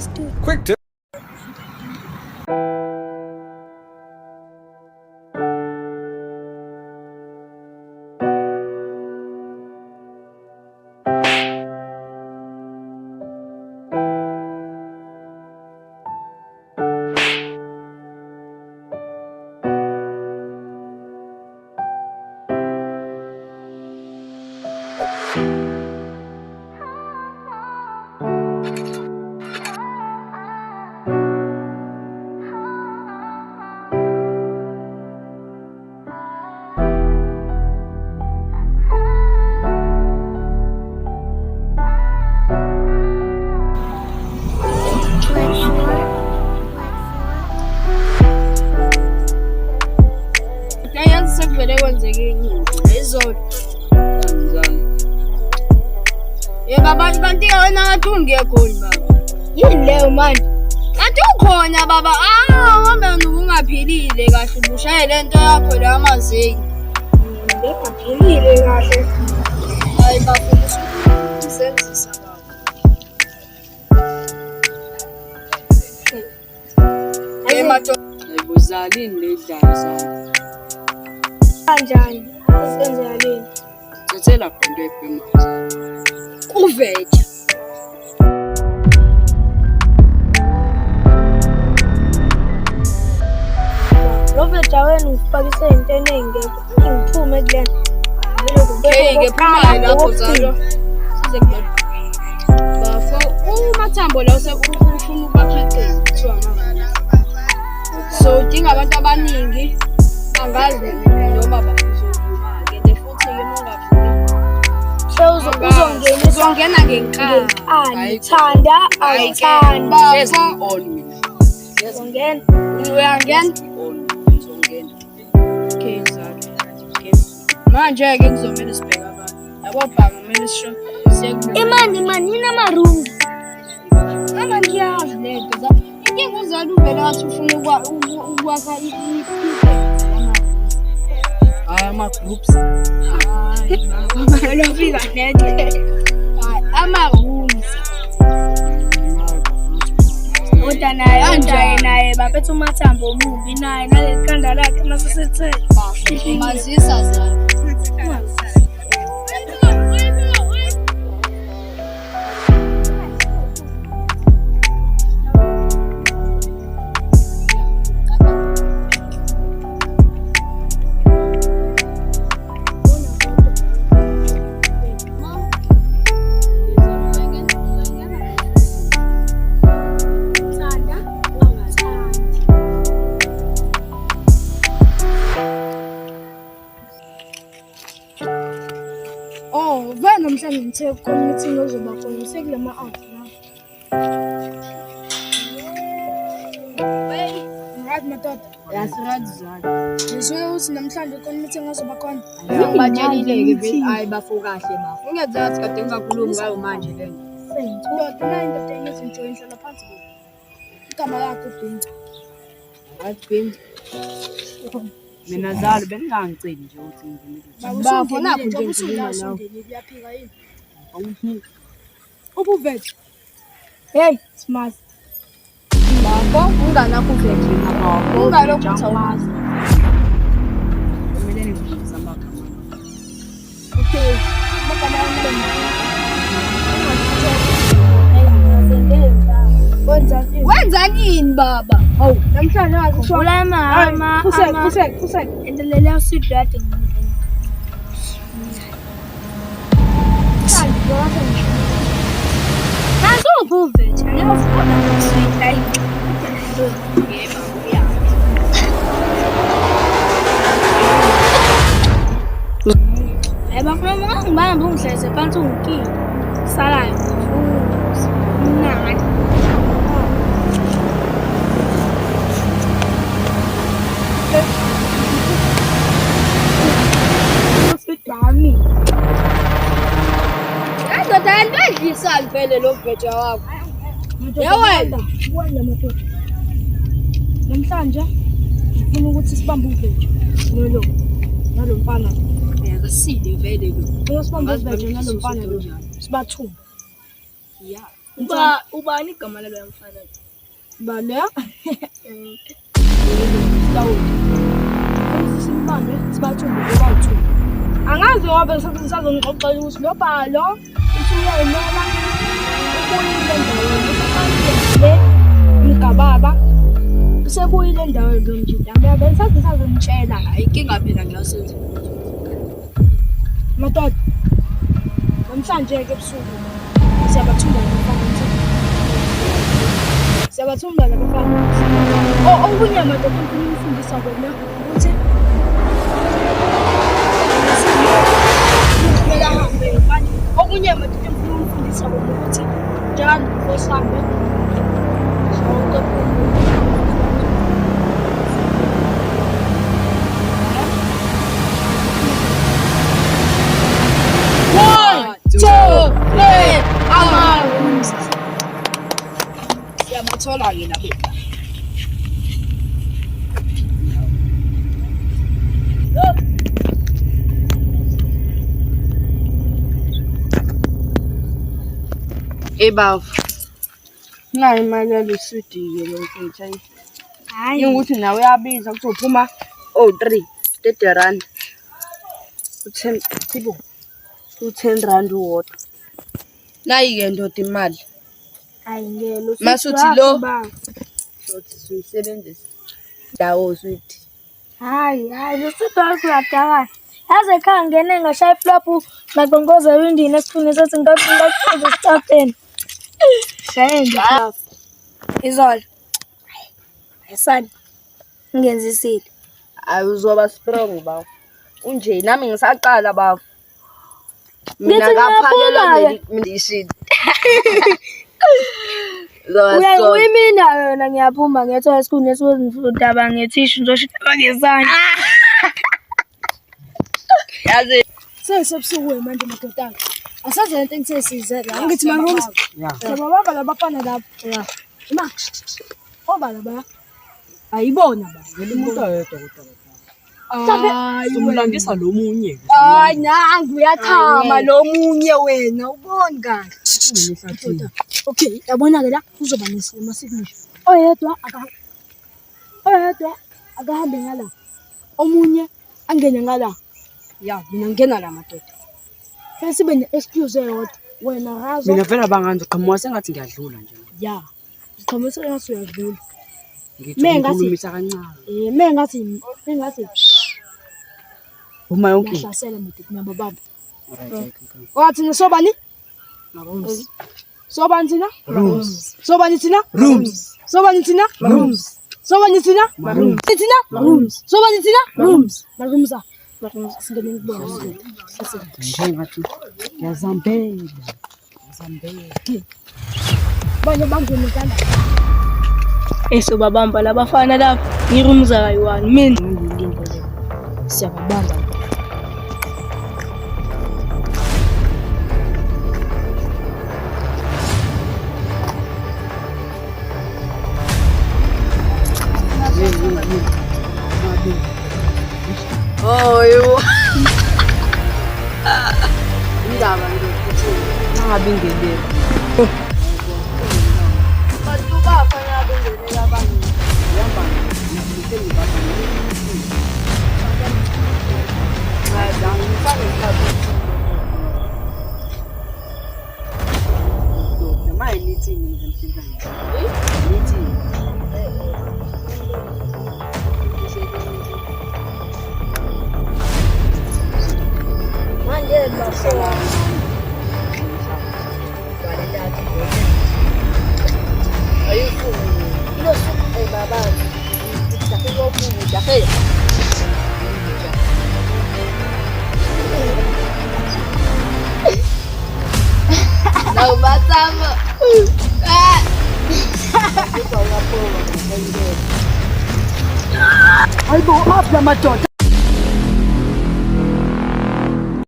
Let's do it. Quick tip. Sekuvele kwenzeke ingqondo izolo. Baba kanti wena ngathi ungekho baba. Yini leyo manje? Kanti ukhona baba. Wambe ungaphilile kahle ubushaye lento yakho la amazinyo. Ngiphilile kahle. Hayi bafundisa ukusebenzisa baba. Mato ayibuzalini ledlala sana. Kanjani? Senzeleni. Tshela into ephemaza. Kuveja. Lo veja wena ufakise into enengekho. Ngiphume kulena. Ngeke phuma lapho zalo. Size kulena. Bafo umathambo la ufuna ukubakhiqiza kuthiwa mama. So udinga abantu abaningi. Angazi noma bafuzokuma ke futhi ke uzongena ngenkani ayithanda yes on uzongena uyangena uzongena okay exactly okay manje ke ngizomela sibheka abantu yabo bhanga kumele sisho imani inama rooms ngiyazi lento za inkinga uzala uvela wathi ufuna ukwakha ama-groups lofika nete ama-rooms kodwa naye baphethe umathambo omubi naye nalekhanda lakhe masesethe mazisa zalo namhlanje ngithe committee ozoba khona sekulama out la. Right madoda. Yasirad zana. Ngisho uthi namhlanje committee ozoba khona. Ngibatshelile ke hayi bafo kahle bafo. Ungezathi kade ngikhuluma ngayo manje lento. Ndoda nayo into engithi ngijoin hlala phansi bo. Igama lakho Bhinca. Right Bhinca. Mina zalo bengangiceli nje ukuthi ngimile. Bafona nje ngikhuluma nawe. Uyaphika yini? Awuphiki. Ubuvethe. Hey, smart. Bafo unganakho uvethe ngapha. Ungalokho uthawumazi. Kumele ngizisa amagama. Okay. Wenzani baba? Hawu, namhlanje ngizokuvula mama. Kusek. Endelela usidade ngini. Naso uvethe, ngiyafuna ukusita yebo uya. Eba mama ngibamba ungihleze phansi ungikile. Salayo. Nani? Sidami. Ndoda ndidlisa vele lo veja wakho. Yewena, wena madoda. Namhlanje ngifuna ukuthi sibambe uveja. Nalo mfana. Akasile vele lo. Sibambe uveja nalo mfana lo. Sibathuma. Yeah. Ubani igama lalo mfana? Baleya? Simbambe sibathumbe ngoba angazi ngoba sazongixoxela ukuthi lo bhalo usuyayimela ubuyile endaweni le mgababa usebuyile endaweni lo mjida bengisathi sazomtshela inkinga phela ngiyasenza madoda namhlanje ke ebusuku siyabathumba labafana okunye madoda ngifundisa kona ukuthi okunye madoda ngifundisa kona ukuthi njalo ngosambe siyabathola ke labo Ebavu nayo imali yalusidi lo mfethu hayi ukuthi nawe uyabiza kuzophuma 3 rand u10 thibo u10 rand uwodwa nayi ke ndoda imali hayi ngelo masuthi lo sothi siyisebenzisa dawo sweet hayi lusida kuyadala yaze ekhaya ngene ngashaya iflop ngaqonqoza windini esikhuni sathi ngaqonqoza stopeni shayenga izolo esani ngenzisile awuzoba strong bawo unje nami ngisaqala bawo mina ngaphakelwa ngishini uyimina yona ngiyaphuma ngiyathola esikhuni esiwezindaba ngethishu ngizoshita ngesandla yazi sesebusuku manje madodana asaze lento engisizela ngithi marooms baba labafana lapha ma oba laba ayibona ba ngeli umuntu ayedwa kodwa umlandisa lo munye hayi nangu uyathama lo munye wena uboni kahle okay yabona ke la kuzoba nesimo signisho oyedwa akahambe ngala omunye angene ngala ya mina ngena la madoda sibe ne-excuse eyodwa wena razo mina vele abanganzi qhamuka sengathi ngiyadlula nje ya siqhamuka sengathi uyadlula ngikhulumisa kancane mengathi uma yonke hlasela madoda nabababa wathi nisobani rooms sobani thina rooms sobani thina rooms sobani thina rooms sobani thina rooms thina rooms sobani thina rooms marumza singene ngibona njengathi ngiyazambela banye bangene kanda eso babamba labafana lapha ngirumza kayi-1 mina ngiyinto le siyababamba yo indaba ngiyokuthi nangabe ingelele bantu bafana bengelela abantu yamba ngibise ngibaba hayi ngifane ngikhathi manje nithi mina ngimhlangana nithi manje basola ayufu ilo suku baba takelo kubu takela Não matava. Ai, bo, abla madoda.